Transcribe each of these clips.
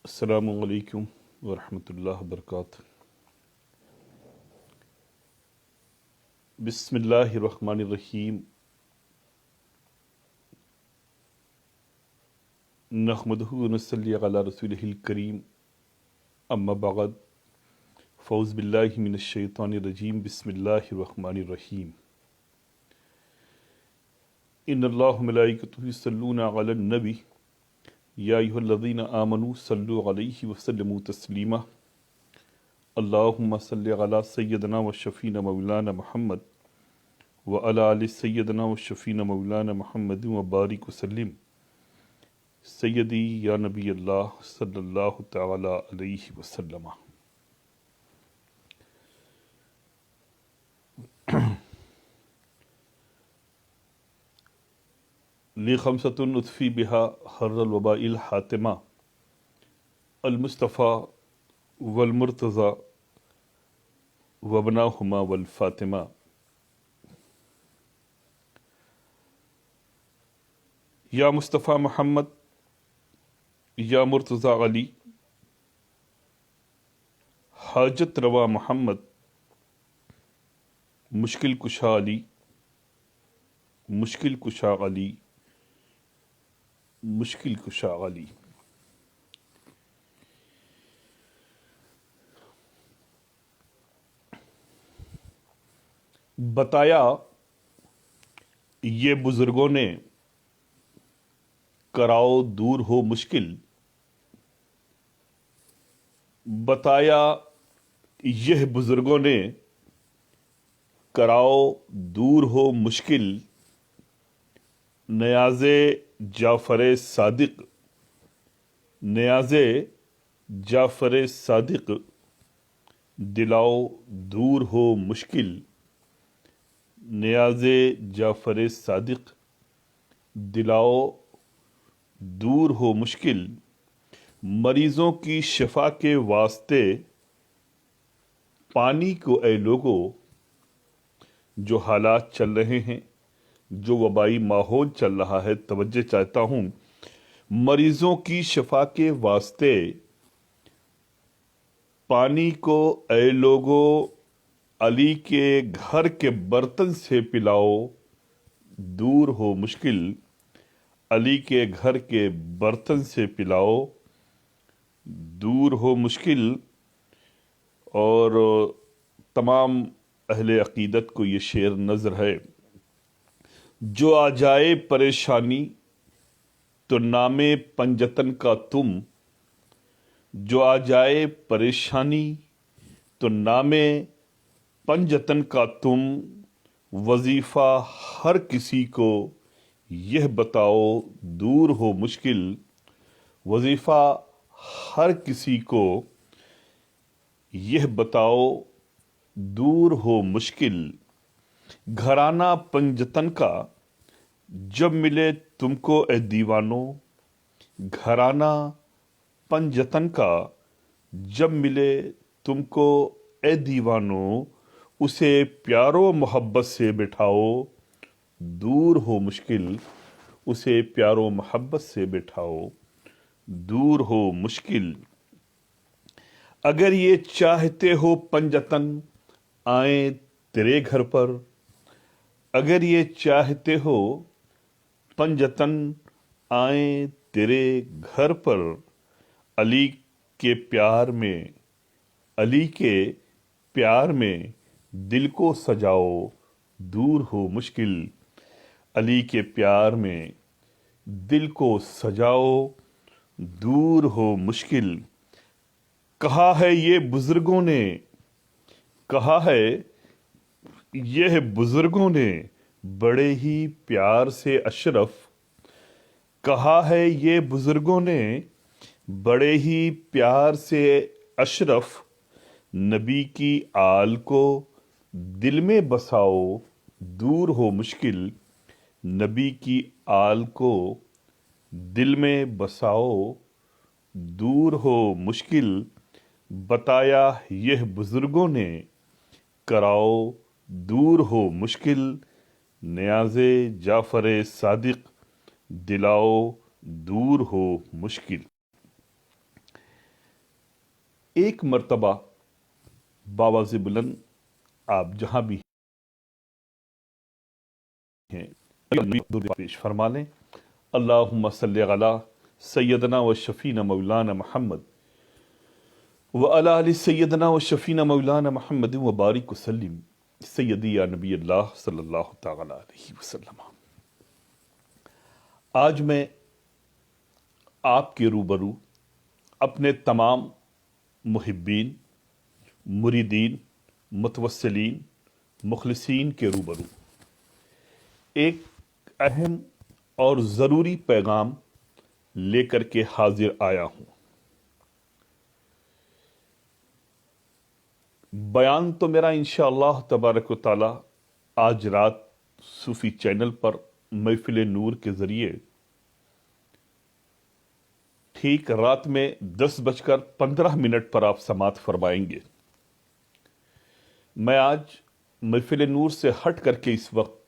السلام علیکم ورحمۃ اللہ وبرکاتہ۔ بسم اللہ الرحمن الرحیم۔ نحمدہ ونصلی علی رسولہ الکریم، اما بعد، فاعوذ باللہ من الشیطان الرجیم، بسم اللہ الرحمن الرحیم۔ ان اللہ ملائکتہ یصلون علی النبی یا ایھا الذین آمنوا صلوا علیہ وسلموا تسلیما۔ اللہم صلی علی سیدنا و شفینا مولانا محمد وعلی آل سیدنا و شفینا مولانا محمد وبارک وسلم۔ سیدی یا نبی اللہ صلی اللہ تعالی علیہ وسلم۔ لخمسۃ اطفی بہا حر الوباء الحاتمہ، المصطفیٰ والمرتضی وابناہما والفاطمہ۔ یا مصطفیٰ محمد، یا مرتضی علی، حاجت روا محمد، مشکل کشا علی، مشکل کشا علی، مشکل کشا علی۔ بتایا یہ بزرگوں نے کراؤ دور ہو مشکل، بتایا یہ بزرگوں نے کراؤ دور ہو مشکل، نیاز جعفر صادق، نیاز جعفر صادق دلاؤ دور ہو مشکل، نیاز جعفر صادق دلاؤ دور ہو مشکل۔ مریضوں کی شفا کے واسطے پانی کو اے لوگو، جو حالات چل رہے ہیں، جو وبائی ماحول چل رہا ہے، توجہ چاہتا ہوں، مریضوں کی شفا کے واسطے پانی کو اے لوگو علی کے گھر کے برتن سے پلاؤ دور ہو مشکل، علی کے گھر کے برتن سے پلاؤ دور ہو مشکل۔ اور تمام اہل عقیدت کو یہ شعر نظر ہے: جو آ جائے پریشانی تو نام پنجتن کا تم، جو آ جائے پریشانی تو نام پنجتن کا تم، وظیفہ ہر کسی کو یہ بتاؤ دور ہو مشکل، وظیفہ ہر کسی کو یہ بتاؤ دور ہو مشکل۔ گھرانہ پنجتن کا جب ملے تم کو اے دیوانو، گھرانہ پنجتن کا جب ملے تم کو اے دیوانو، اسے پیار و محبت سے بٹھاؤ دور ہو مشکل، اسے پیار و محبت سے بٹھاؤ دور ہو مشکل۔ اگر یہ چاہتے ہو پنجتن آئیں تیرے گھر پر، اگر یہ چاہتے ہو پنجتن آئیں تیرے گھر پر، علی کے پیار میں، علی کے پیار میں دل کو سجاؤ دور ہو مشکل، علی کے پیار میں دل کو سجاؤ دور ہو مشکل۔ کہا ہے یہ بزرگوں نے، کہا ہے یہ بزرگوں نے بڑے ہی پیار سے اشرف، کہا ہے یہ بزرگوں نے بڑے ہی پیار سے اشرف، نبی کی آل کو دل میں بساؤ دور ہو مشکل، نبی کی آل کو دل میں بساؤ دور ہو مشکل۔ بتایا یہ بزرگوں نے کراؤ دور ہو مشکل، نیاز جعفر صادق دلاؤ دور ہو مشکل۔ ایک مرتبہ باواز بلند آپ جہاں بھی ہیں پیش فرما لیں. اللہم صلی علی سیدنا و شفینا مولانا محمد وعلی آل سیدنا و شفینا مولانا محمد وبارک وسلم سیدی یا نبی اللہ صلی اللہ تعالی علیہ وسلم. آج میں آپ کے روبرو اپنے تمام محبین، مریدین، متوسلین، مخلصین کے روبرو ایک اہم اور ضروری پیغام لے کر کے حاضر آیا ہوں. بیان تو میرا انشاءاللہ تبارک و تعالی آج رات صوفی چینل پر محفل نور کے ذریعے ٹھیک رات میں 10:15 پر آپ سماعت فرمائیں گے. میں آج محفل نور سے ہٹ کر کے اس وقت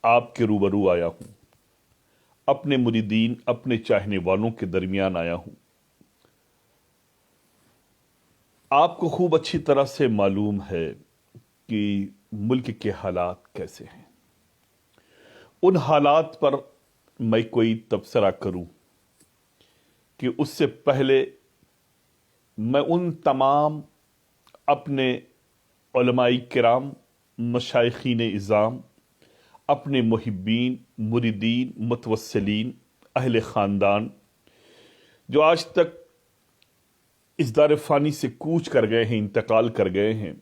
آپ کے روبرو آیا ہوں، اپنے مریدین، اپنے چاہنے والوں کے درمیان آیا ہوں. آپ کو خوب اچھی طرح سے معلوم ہے کہ ملک کے حالات کیسے ہیں. ان حالات پر میں کوئی تبصرہ کروں کہ اس سے پہلے میں ان تمام اپنے علماء کرام، مشائخین اعظام، اپنے محبین، مریدین، متوسلین، اہل خاندان جو آج تک اس دار فانی سے کوچ کر گئے ہیں، انتقال کر گئے ہیں،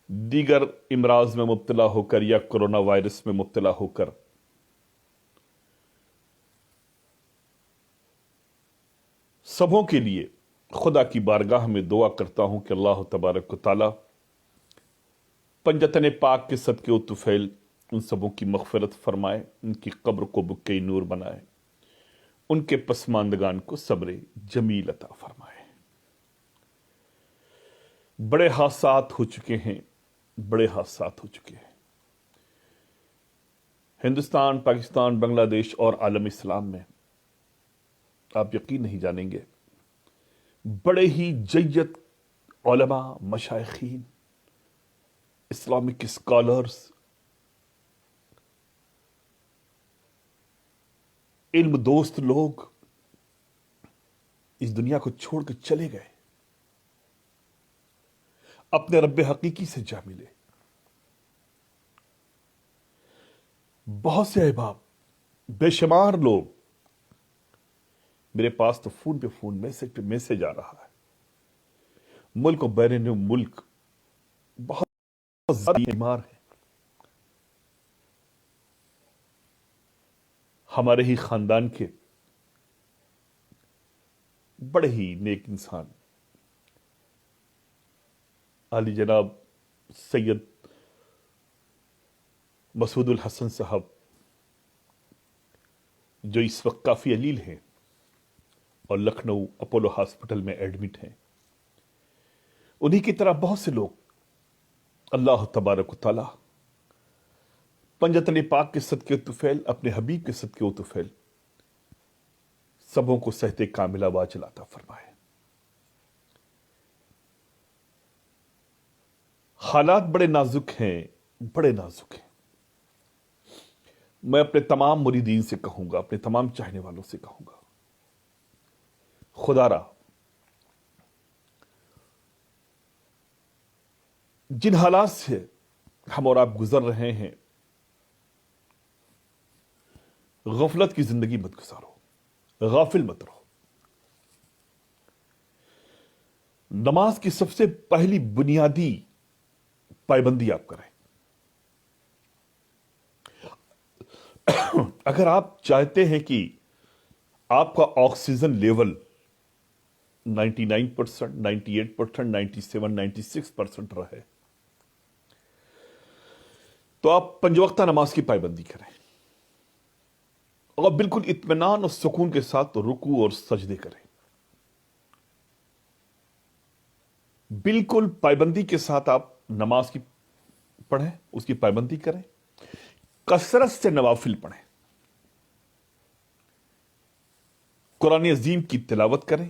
دیگر امراض میں مبتلا ہو کر یا کرونا وائرس میں مبتلا ہو کر، سبوں کے لیے خدا کی بارگاہ میں دعا کرتا ہوں کہ اللہ تبارک و تعالی پنجتن پاک کے صدقے و طفیل ان سبوں کی مغفرت فرمائے، ان کی قبر کو بکے نور بنائے، ان کے پسماندگان کو صبر جمیل عطا فرمائے. بڑے حادثات ہو چکے ہیں، بڑے حادثات ہو چکے ہیں ہندوستان، پاکستان، بنگلہ دیش اور عالم اسلام میں. آپ یقین نہیں جانیں گے، بڑے ہی جید علماء، مشائخین، اسلامک اسکالرز، علم دوست لوگ اس دنیا کو چھوڑ کے چلے گئے، اپنے رب حقیقی سے جا ملے. بہت سے احباب، بے شمار لوگ، میرے پاس تو فون پہ فون، میسج پہ میسج آ رہا ہے. ملک و بیرون ملک بہت زیادہ بیمار ہیں. ہمارے ہی خاندان کے بڑے ہی نیک انسان علی جناب سید مسعود الحسن صاحب، جو اس وقت کافی علیل ہیں اور لکھنؤ اپولو ہاسپٹل میں ایڈمٹ ہیں، انہی کی طرح بہت سے لوگ اللہ تبارک و تعالی پنجتن پاک کے صدقے و طفیل، اپنے حبیب کے صدقے و طفیل سبوں کو صحت کاملہ واجل عطا فرمائے. حالات بڑے نازک ہیں، بڑے نازک ہیں. میں اپنے تمام مریدین سے کہوں گا، اپنے تمام چاہنے والوں سے کہوں گا، خدا را جن حالات سے ہم اور آپ گزر رہے ہیں، غفلت کی زندگی مت گزارو، غافل مت رہو. نماز کی سب سے پہلی بنیادی پابندی آپ کریں. اگر آپ چاہتے ہیں کہ آپ کا آکسیجن لیول 99%، 98%، 97%، 96% رہے تو آپ 5 وقتہ نماز کی پابندی کریں اور بالکل اطمینان اور سکون کے ساتھ رکوع اور سجدے کریں. بالکل پابندی کے ساتھ آپ نماز کی پڑھیں، اس کی پابندی کریں، کثرت سے نوافل پڑھیں، قرآن عظیم کی تلاوت کریں،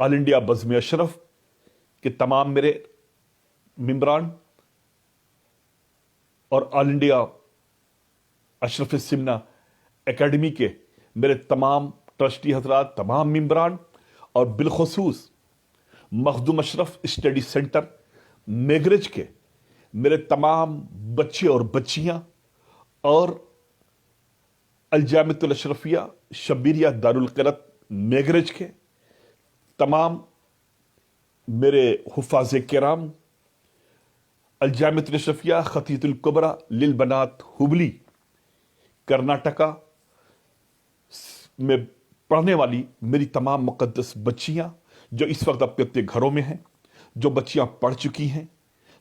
آل انڈیا بزم اشرف کے تمام میرے ممبران اور آل انڈیا اشرف سمنا اکیڈمی کے میرے تمام ٹرسٹی حضرات، تمام ممبران، اور بالخصوص مخدوم اشرف اسٹڈی سینٹر میگرج کے میرے تمام بچے اور بچیاں، اور الجامعۃ الاشرفیہ شبیریہ دارالقرۃ میگرج کے تمام میرے حفاظ کرام، الجامعۃ الاشرفیہ خطیط الکبریٰ للبنات ہبلی کرناٹکا میں پڑھنے والی میری تمام مقدس بچیاں جو اس وقت اپنے اپنے گھروں میں ہیں، جو بچیاں پڑھ چکی ہیں،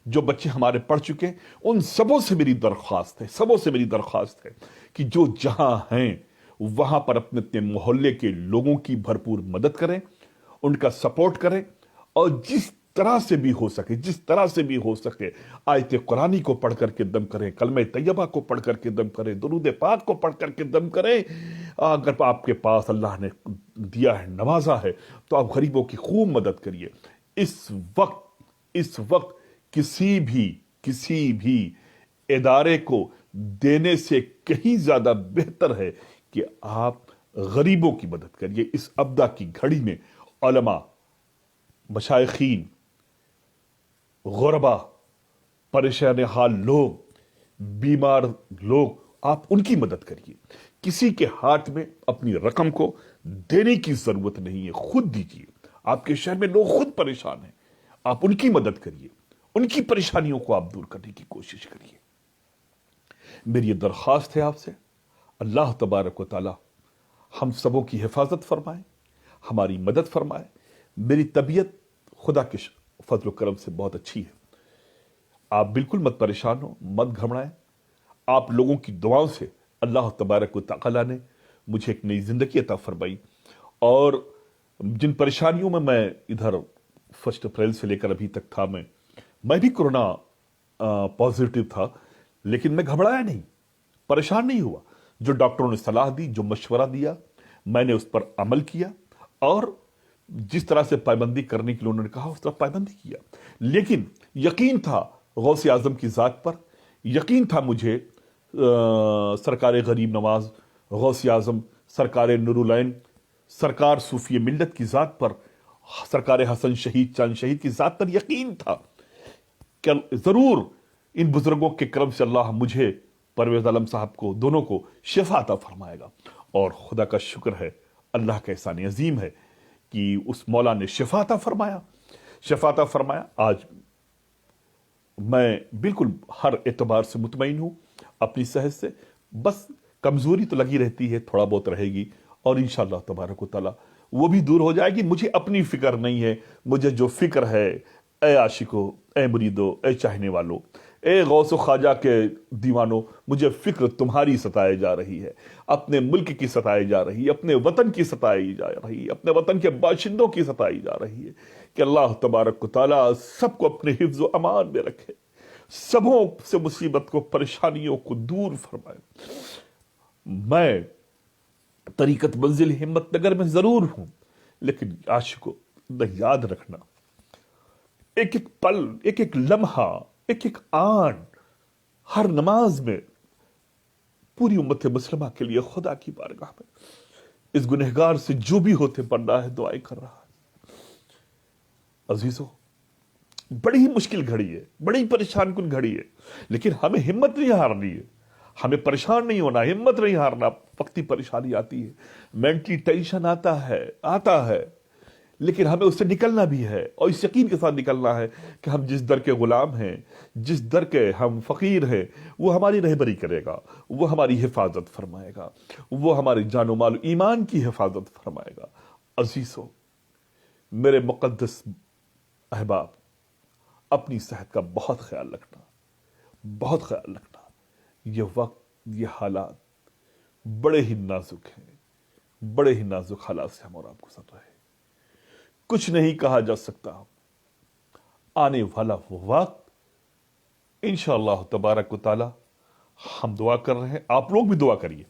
جو بچے ہمارے پڑھ چکے ہیں، ان سبوں سے میری درخواست ہے کہ جو جہاں ہیں وہاں پر اپنے اپنے محلے کے لوگوں کی بھرپور مدد کریں، ان کا سپورٹ کریں، اور جس طرح سے بھی ہو سکے آیت قرآنی کو پڑھ کر کے دم کریں، کلمہ طیبہ کو پڑھ کر کے دم کریں، درود پاک کو پڑھ کر کے دم کریں۔ اگر آپ کے پاس اللہ نے دیا ہے، نوازا ہے، تو آپ غریبوں کی خوب مدد کریے۔ اس وقت کسی بھی ادارے کو دینے سے کہیں زیادہ بہتر ہے کہ آپ غریبوں کی مدد کریے۔ اس ابدا کی گھڑی میں علماء، مشائخین، غربا، پریشان حال لوگ، بیمار لوگ، آپ ان کی مدد کریے۔ کسی کے ہاتھ میں اپنی رقم کو دینے کی ضرورت نہیں ہے، خود دیجیے۔ آپ کے شہر میں لوگ خود پریشان ہیں، آپ ان کی مدد کریے، ان کی پریشانیوں کو آپ دور کرنے کی کوشش کریے۔ میری یہ درخواست ہے آپ سے، اللہ تبارک و تعالی ہم سبوں کی حفاظت فرمائے، ہماری مدد فرمائے۔ میری طبیعت خدا کے فضل و کرم سے بہت اچھی ہے، آپ بالکل مت پریشان ہو، مت گھبرائیں۔ آپ لوگوں کی دعاؤں سے اللہ تبارک و تعالی نے مجھے ایک نئی زندگی عطا فرمائی، اور جن پریشانیوں میں ادھر 1 اپریل سے لے کر ابھی تک تھا، میں بھی کورونا پازیٹیو تھا، لیکن میں گھبرایا نہیں، پریشان نہیں ہوا۔ جو ڈاکٹروں نے صلاح دی، جو مشورہ دیا، میں نے اس پر عمل کیا، اور جس طرح سے پابندی کرنے کے لیے انہوں نے کہا اس طرح پابندی کیا۔ لیکن یقین تھا غوث اعظم کی ذات پر، یقین تھا مجھے سرکار غریب نواز غوث اعظم، سرکار نورالعین، سرکار صوفی ملت کی ذات پر، سرکار حسن شہید چاند شہید کی ذات پر یقین تھا کہ ضرور ان بزرگوں کے کرم سے اللہ مجھے، پرویز عالم صاحب کو، دونوں کو شفا عطا فرمائے گا۔ اور خدا کا شکر ہے، اللہ کا احسان عظیم ہے کہ اس مولا نے شفا عطا فرمایا۔ آج میں بالکل ہر اعتبار سے مطمئن ہوں اپنی صحت سے، بس کمزوری تو لگی رہتی ہے، تھوڑا بہت رہے گی، اور انشاءاللہ تبارک و تعالی وہ بھی دور ہو جائے گی۔ مجھے اپنی فکر نہیں ہے، مجھے جو فکر ہے، اے عاشقو، اے مریدو، اے چاہنے والو، اے غوث و خواجہ کے دیوانو، مجھے فکر تمہاری ستائی جا رہی ہے، اپنے ملک کی ستائی جا رہی ہے، اپنے وطن کی ستائی جا رہی ہے، اپنے وطن کے باشندوں کی ستائی جا رہی ہے، کہ اللہ تبارک و تعالی سب کو اپنے حفظ و امان میں رکھے، سبوں سے مصیبت کو، پریشانیوں کو دور فرمائے۔ میں طریقت منزل ہمت نگر میں ضرور ہوں، لیکن عاشقو یاد رکھنا، ایک ایک پل، ایک ایک لمحہ، ایک ایک آن، ہر نماز میں پوری امت مسلمہ کے لیے خدا کی بارگاہ میں اس گنہگار سے جو بھی ہوتے بن رہا ہے، دعائیں کر رہا ہے۔ عزیزو، بڑی ہی مشکل گھڑی ہے، بڑی پریشان کن گھڑی ہے، لیکن ہمیں ہمت نہیں ہارنی ہے، ہمیں پریشان نہیں ہونا، ہمت نہیں ہارنا۔ وقتی پریشانی آتی ہے، مینٹلی ٹینشن آتا ہے، لیکن ہمیں اس سے نکلنا بھی ہے، اور اس یقین کے ساتھ نکلنا ہے کہ ہم جس در کے غلام ہیں، جس در کے ہم فقیر ہیں، وہ ہماری رہبری کرے گا، وہ ہماری حفاظت فرمائے گا، وہ ہماری جان و مال و ایمان کی حفاظت فرمائے گا۔ عزیزو، میرے مقدس احباب، اپنی صحت کا بہت خیال رکھنا۔ یہ وقت، یہ حالات بڑے ہی نازک ہیں، بڑے ہی نازک حالات سے ہم اور آپ گزر رہے ہیں۔ کچھ نہیں کہا جا سکتا، آنے والا وہ وقت انشاءاللہ تبارک و تعالی ہم دعا کر رہے ہیں، آپ لوگ بھی دعا کریے،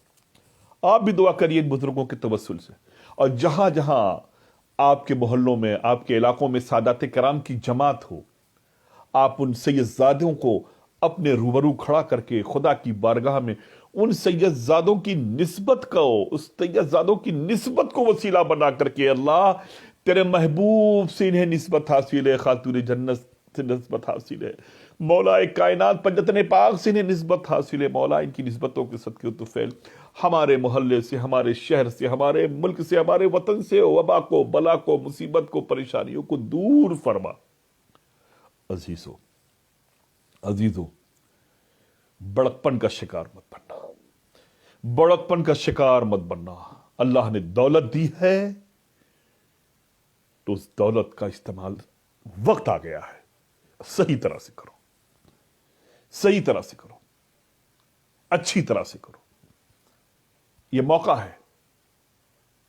آپ بھی دعا کریے ان بزرگوں کے توسل سے، اور جہاں جہاں آپ کے محلوں میں، آپ کے علاقوں میں سادات کرام کی جماعت ہو، آپ ان سیدزادوں کو اپنے روبرو کھڑا کر کے خدا کی بارگاہ میں ان سیدزادوں کی نسبت کو، اس سیدزادوں کی نسبت کو وسیلہ بنا کر کے اللہ تیرے محبوب سے انہیں نسبت حاصل ہے، خاتون جنت سے نسبت حاصل ہے، مولا کائنات پنجتن پاک سے انہیں نسبت حاصل ہے، مولا ان کی نسبتوں کے صدقے تو فیل ہمارے محلے سے، ہمارے شہر سے، ہمارے ملک سے، ہمارے وطن سے وبا کو، بلا کو، مصیبت کو، پریشانیوں کو دور فرما۔ عزیزو بڑکپن کا شکار مت بننا، بڑکپن کا شکار مت بننا۔ اللہ نے دولت دی ہے تو اس دولت کا استعمال وقت آ گیا ہے، صحیح طرح سے کرو، صحیح طرح سے کرو، اچھی طرح سے کرو۔ یہ موقع ہے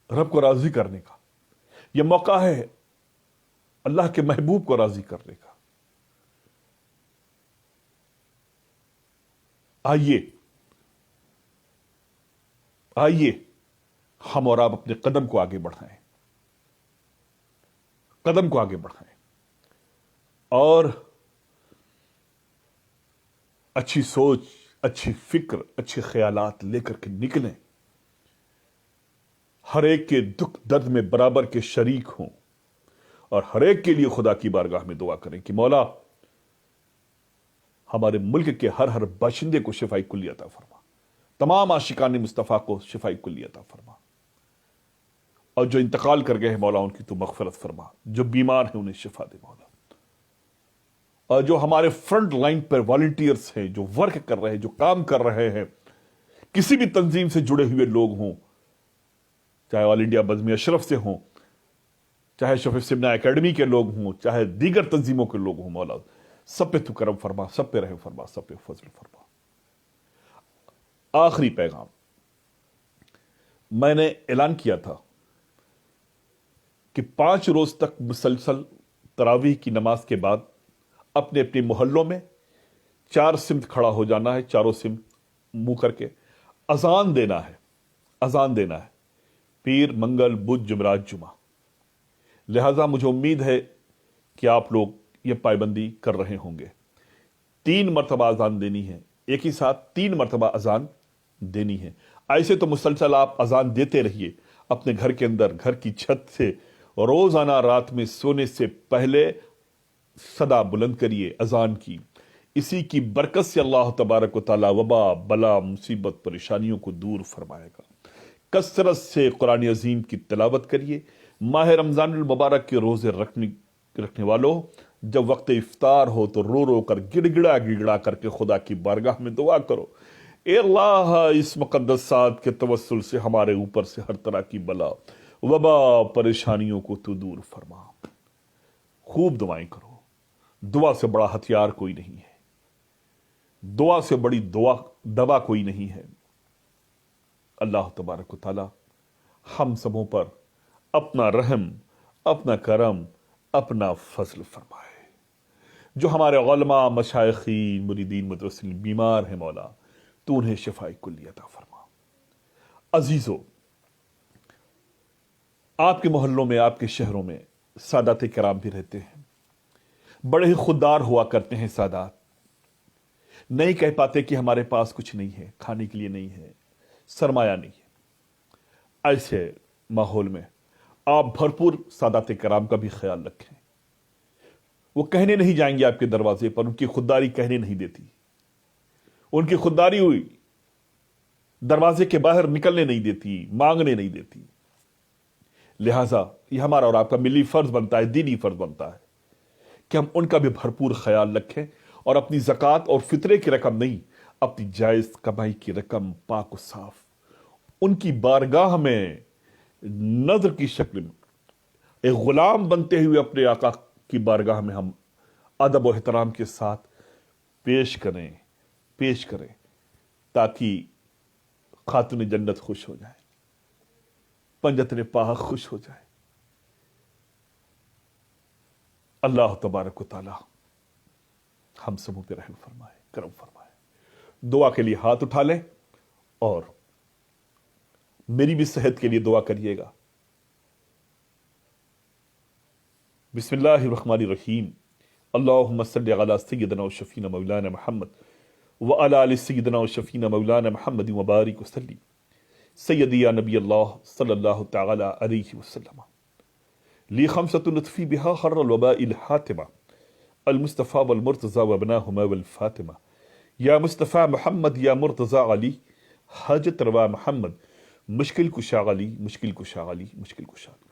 رب کو راضی کرنے کا، یہ موقع ہے اللہ کے محبوب کو راضی کرنے کا۔ آئیے ہم اور آپ اپنے قدم کو آگے بڑھائیں، قدم کو آگے بڑھائیں اور اچھی سوچ، اچھی فکر، اچھے خیالات لے کر کے نکلیں، ہر ایک کے دکھ درد میں برابر کے شریک ہوں اور ہر ایک کے لیے خدا کی بارگاہ میں دعا کریں کہ مولا ہمارے ملک کے ہر باشندے کو شفائی کلی عطا فرما، تمام عاشقان مصطفیٰ کو شفائی کلی عطا فرما، اور جو انتقال کر گئے ہیں مولا ان کی تو مغفرت فرما، جو بیمار ہیں انہیں شفا دے مولا، اور جو ہمارے فرنٹ لائن پر والنٹیئرز ہیں، جو ورک کر رہے ہیں، جو کام کر رہے ہیں، کسی بھی تنظیم سے جڑے ہوئے لوگ ہوں، چاہے آل انڈیا بزم اشرف سے ہوں، چاہے شفیع سمنا اکیڈمی کے لوگ ہوں، چاہے دیگر تنظیموں کے لوگ ہوں، مولا سب پہ تو کرم فرما، سب پہ رحم فرما، سب پہ فضل فرما۔ آخری پیغام، میں نے اعلان کیا تھا کہ 5 روز تک مسلسل تراویح کی نماز کے بعد اپنے اپنے محلوں میں 4 سمت کھڑا ہو جانا ہے، چاروں سمت منہ کر کے اذان دینا ہے، اذان دینا ہے، پیر، منگل، بدھ، جمعرات، جمعہ۔ لہذا مجھے امید ہے کہ آپ لوگ یہ پابندی کر رہے ہوں گے۔ 3 مرتبہ اذان دینی ہے، ایک ہی ساتھ 3 مرتبہ اذان دینی ہے۔ ایسے تو مسلسل آپ اذان دیتے رہیے اپنے گھر کے اندر، گھر کی چھت سے، روزانہ رات میں سونے سے پہلے صدا بلند کریے اذان کی۔ اسی کی برکت سے اللہ تبارک و تعالی وبا، بلا، مصیبت، پریشانیوں کو دور فرمائے گا۔ کثرت سے قرآن عظیم کی تلاوت کریے۔ ماہ رمضان المبارک کے روزے رکھنے والوں، جب وقت افطار ہو تو رو رو کر، گڑ گڑا کر کے خدا کی بارگاہ میں دعا کرو، اے اللہ اس مقدس ساتھ کے توسل سے ہمارے اوپر سے ہر طرح کی بلا، وبا، پریشانیوں کو تو دور فرما۔ خوب دعائیں کرو، دعا سے بڑا ہتھیار کوئی نہیں ہے، دعا سے بڑی دوا کوئی نہیں ہے۔ اللہ تبارک و تعالی ہم سبوں پر اپنا رحم، اپنا کرم، اپنا فضل فرمائے۔ جو ہمارے علماء، مشائخین، مریدین، مدرسین بیمار ہیں مولا تو انہیں شفاء کلی عطا فرما۔ عزیزو، آپ کے محلوں میں، آپ کے شہروں میں سادات کرام بھی رہتے ہیں، بڑے ہی خوددار ہوا کرتے ہیں سادات، نہیں کہہ پاتے کہ ہمارے پاس کچھ نہیں ہے، کھانے کے لیے نہیں ہے، سرمایہ نہیں ہے۔ ایسے ماحول میں آپ بھرپور سادات کرام کا بھی خیال رکھیں۔ وہ کہنے نہیں جائیں گے آپ کے دروازے پر، ان کی خودداری کہنے نہیں دیتی، ان کی خودداری ہوئی دروازے کے باہر نکلنے نہیں دیتی، مانگنے نہیں دیتی۔ لہٰذا یہ ہمارا اور آپ کا ملی فرض بنتا ہے، دینی فرض بنتا ہے کہ ہم ان کا بھی بھرپور خیال رکھیں اور اپنی زکوٰۃ اور فطرے کی رقم نہیں، اپنی جائز کمائی کی رقم پاک و صاف ان کی بارگاہ میں نذر کی شکل میں ایک غلام بنتے ہوئے اپنے آقا کی بارگاہ میں ہم ادب و احترام کے ساتھ پیش کریں تاکہ خاتون جنت خوش ہو جائے، پنجتن پاک خوش ہو جائے۔ اللہ تبارک و تعالی ہم سبوں پہ رحم فرمائے، کرم فرمائے۔ دعا کے لیے ہاتھ اٹھا لیں اور میری بھی صحت کے لیے دعا کریے گا۔ بسم اللہ الرحمن الرحیم اللہم صلی علی سیدنا و شفینا مولانا محمد وعلی آل سیدنا و شفینا مولانا محمد وبارک وسلم سیدی یا نبی اللہ صلی اللہ تعالی علیہ وسلم لی خمسۃ نطفی بہا خر الوباء الحاتمہ المصطفیٰ والمرتضی وابناہما والفاطمہ یا مصطفیٰ محمد یا مرتضی علی حاجت روا محمد مشکل کشا علی مشکل کشا علی مشکل کشا علی۔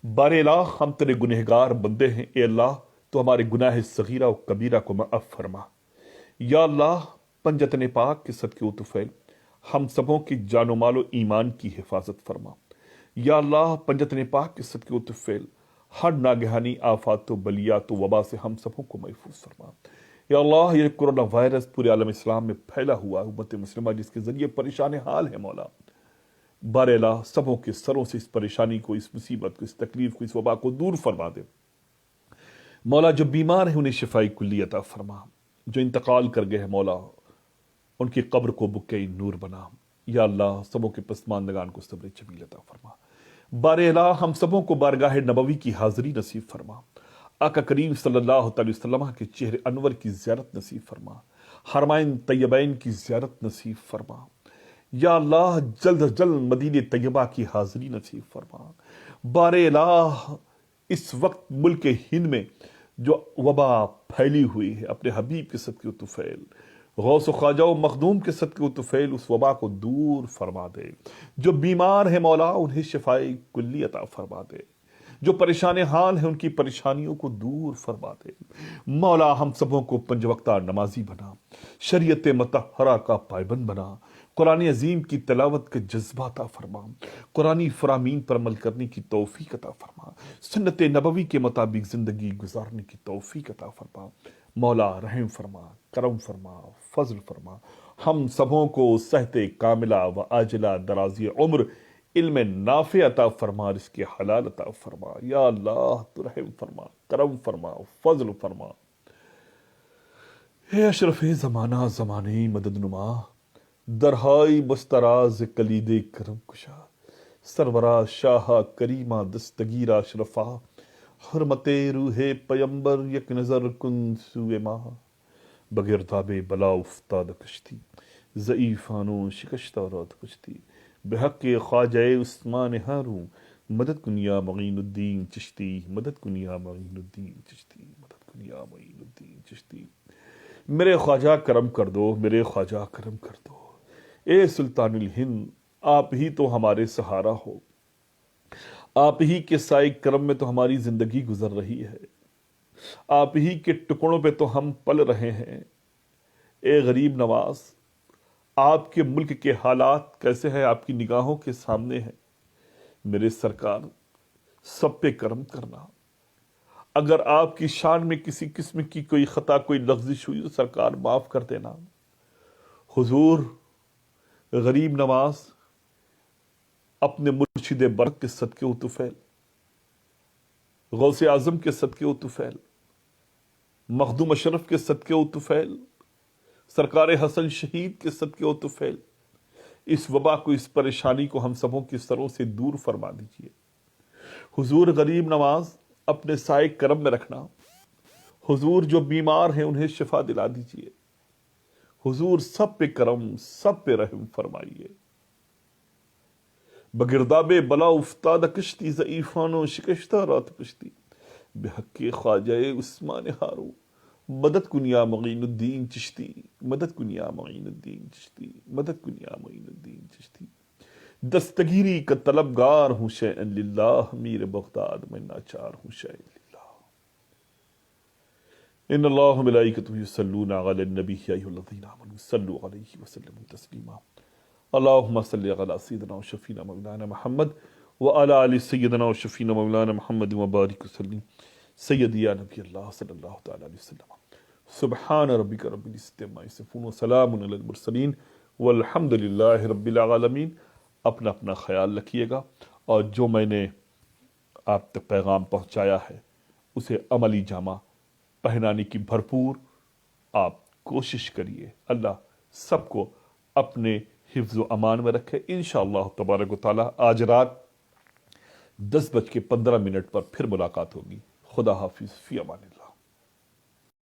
بار الہ ہم تیرے گنہگار بندے ہیں، اے اللہ تو ہمارے گناہ صغیرہ و کبیرہ کو معاف فرما۔ یا اللہ پنجتن پاک کے صدقے و طفیل ہم سبوں کی جان و مال و ایمان کی حفاظت فرما۔ یا اللہ پنجتن پاک کے صدقے و طفیل ہر ناگہانی آفات و بلیات و وبا سے ہم سبوں کو محفوظ فرما۔ یا اللہ یہ کورونا وائرس پورے عالم اسلام میں پھیلا ہوا امت مسلمہ جس کے ذریعے پریشان حال ہے مولا، بار الہ سبوں کے سروں سے اس پریشانی کو، اس مصیبت کو، اس تکلیف کو، اس وبا کو دور فرما دے۔ مولا جو بیمار ہیں انہیں شفائی کلی عطا فرما، جو انتقال کر گئے ہیں مولا ان کی قبر کو بکے نور بنا۔ یا اللہ سبوں کے پسماندگان کو صبر جمیل عطا فرما۔ بار الہ ہم سبوں کو بارگاہ نبوی کی حاضری نصیب فرما، آقا کریم صلی اللہ علیہ وسلم کے چہرے انور کی زیارت نصیب فرما، حرمین طیبین کی زیارت نصیب فرما۔ یا اللہ جلد از جلد مدینہ طیبہ کی حاضری نصیب فرما۔ بار الہ اس وقت ملک ہند میں جو وبا پھیلی ہوئی ہے، اپنے حبیب کے صدقے و طفیل غوث و خواجہ و مخدوم کے صدقے و طفیل اس وبا کو دور فرما دے۔ جو بیمار ہیں مولا انہیں شفائی کلی عطا فرما دے، جو پریشان حال ہیں ان کی پریشانیوں کو دور فرما دے۔ مولا ہم سبوں کو پنج وقتہ نمازی بنا، شریعت مطہرہ کا پائبند بنا، قرآن عظیم کی تلاوت کے جذبہ عطا فرما، قرآنی فرامین پر عمل کرنے کی توفیق عطا فرما، سنت نبوی کے مطابق زندگی گزارنے کی توفیق عطا فرما۔ مولا رحم فرما، کرم فرما، فضل فرما، ہم سبوں کو صحت کاملہ و عاجلہ، درازی عمر، علم نافع عطا فرما، رزق حلال عطا فرما۔ یا اللہ تو رحم فرما، کرم فرما، فضل فرما۔ اے اشرف زمانہ زمانے مدد نما، درہائی بستراز کلید کرم کشا، سرورا شاہ کریمہ دستگیرہ اشرفا، حرمت روح پیمبر یک نظر کن سوئے ماہ، بگرداب بلا افتاد کشتی، ضعیفانو شکشتہ رات کشتی، بحق خواجہ عثمان ہاروں، مدد کن یا معین الدین چشتی، مدد کن یا معین الدین چشتی، مدد کن یا معین الدین چشتی۔ میرے خواجہ کرم کر دو، میرے خواجہ کرم کر دو، اے سلطان الہند آپ ہی تو ہمارے سہارا ہو، آپ ہی کے سائے کرم میں تو ہماری زندگی گزر رہی ہے، آپ ہی کے ٹکڑوں پہ تو ہم پل رہے ہیں۔ اے غریب نواز آپ کے ملک کے حالات کیسے ہیں آپ کی نگاہوں کے سامنے ہیں، میرے سرکار سب پہ کرم کرنا۔ اگر آپ کی شان میں کسی قسم کی کوئی خطا، کوئی لغزش ہوئی تو سرکار معاف کر دینا۔ حضور غریب نواز اپنے مرشد برق کے صدقے و طفیل، غوث اعظم کے صدقے و طفیل، مخدوم اشرف کے صدقے و طفیل، سرکار حسن شہید کے صدقے و طفیل اس وبا کو، اس پریشانی کو ہم سبوں کے سروں سے دور فرما دیجیے۔ حضور غریب نواز اپنے سائے کرم میں رکھنا، حضور جو بیمار ہیں انہیں شفا دلا دیجیے، حضور سب پہ کرم، سب پہ رحم فرمائیے۔ بگرداب بلا افتاد کشتی، ضعیفانو شکشتہ رات کشتی، بحق خواجہ عثمان ہاروں، مدد کن یا معین الدین چشتی، مدد کن یا معین الدین چشتی، مدد کن یا معین الدین چشتی۔ دستگیری کا طلبگار ہوں شیئن للہ، میر بغداد میں ناچار ہوں شیئن للہ۔ ان اللہ و ملائکتہ یصلون علی النبی یا ایھا الذین آمنوا صلوا علیہ وسلموا تسلیما۔ اللہم صلی علی سیدنا و شفینا مولانا محمد وعلی آل سیدنا و شفینا مولانا محمد وبارک وسلم سیدی یا نبی اللہ صلی اللہ تعالی علیہ وسلم۔ سبحان ربک رب العزت عما یصفون وسلام علی المرسلین والحمد للہ رب العالمین۔ اپنا اپنا خیال رکھیے گا، اور جو میں نے آپ تک پیغام پہنچایا ہے اسے عملی جامہ پہنانے کی بھرپور آپ کوشش کریے۔ اللہ سب کو اپنے حفظ و امان میں رکھے۔ انشاءاللہ تبارک و تعالی آج رات 10:15 پر پھر ملاقات ہوگی۔ خدا حافظ، فی امان اللہ۔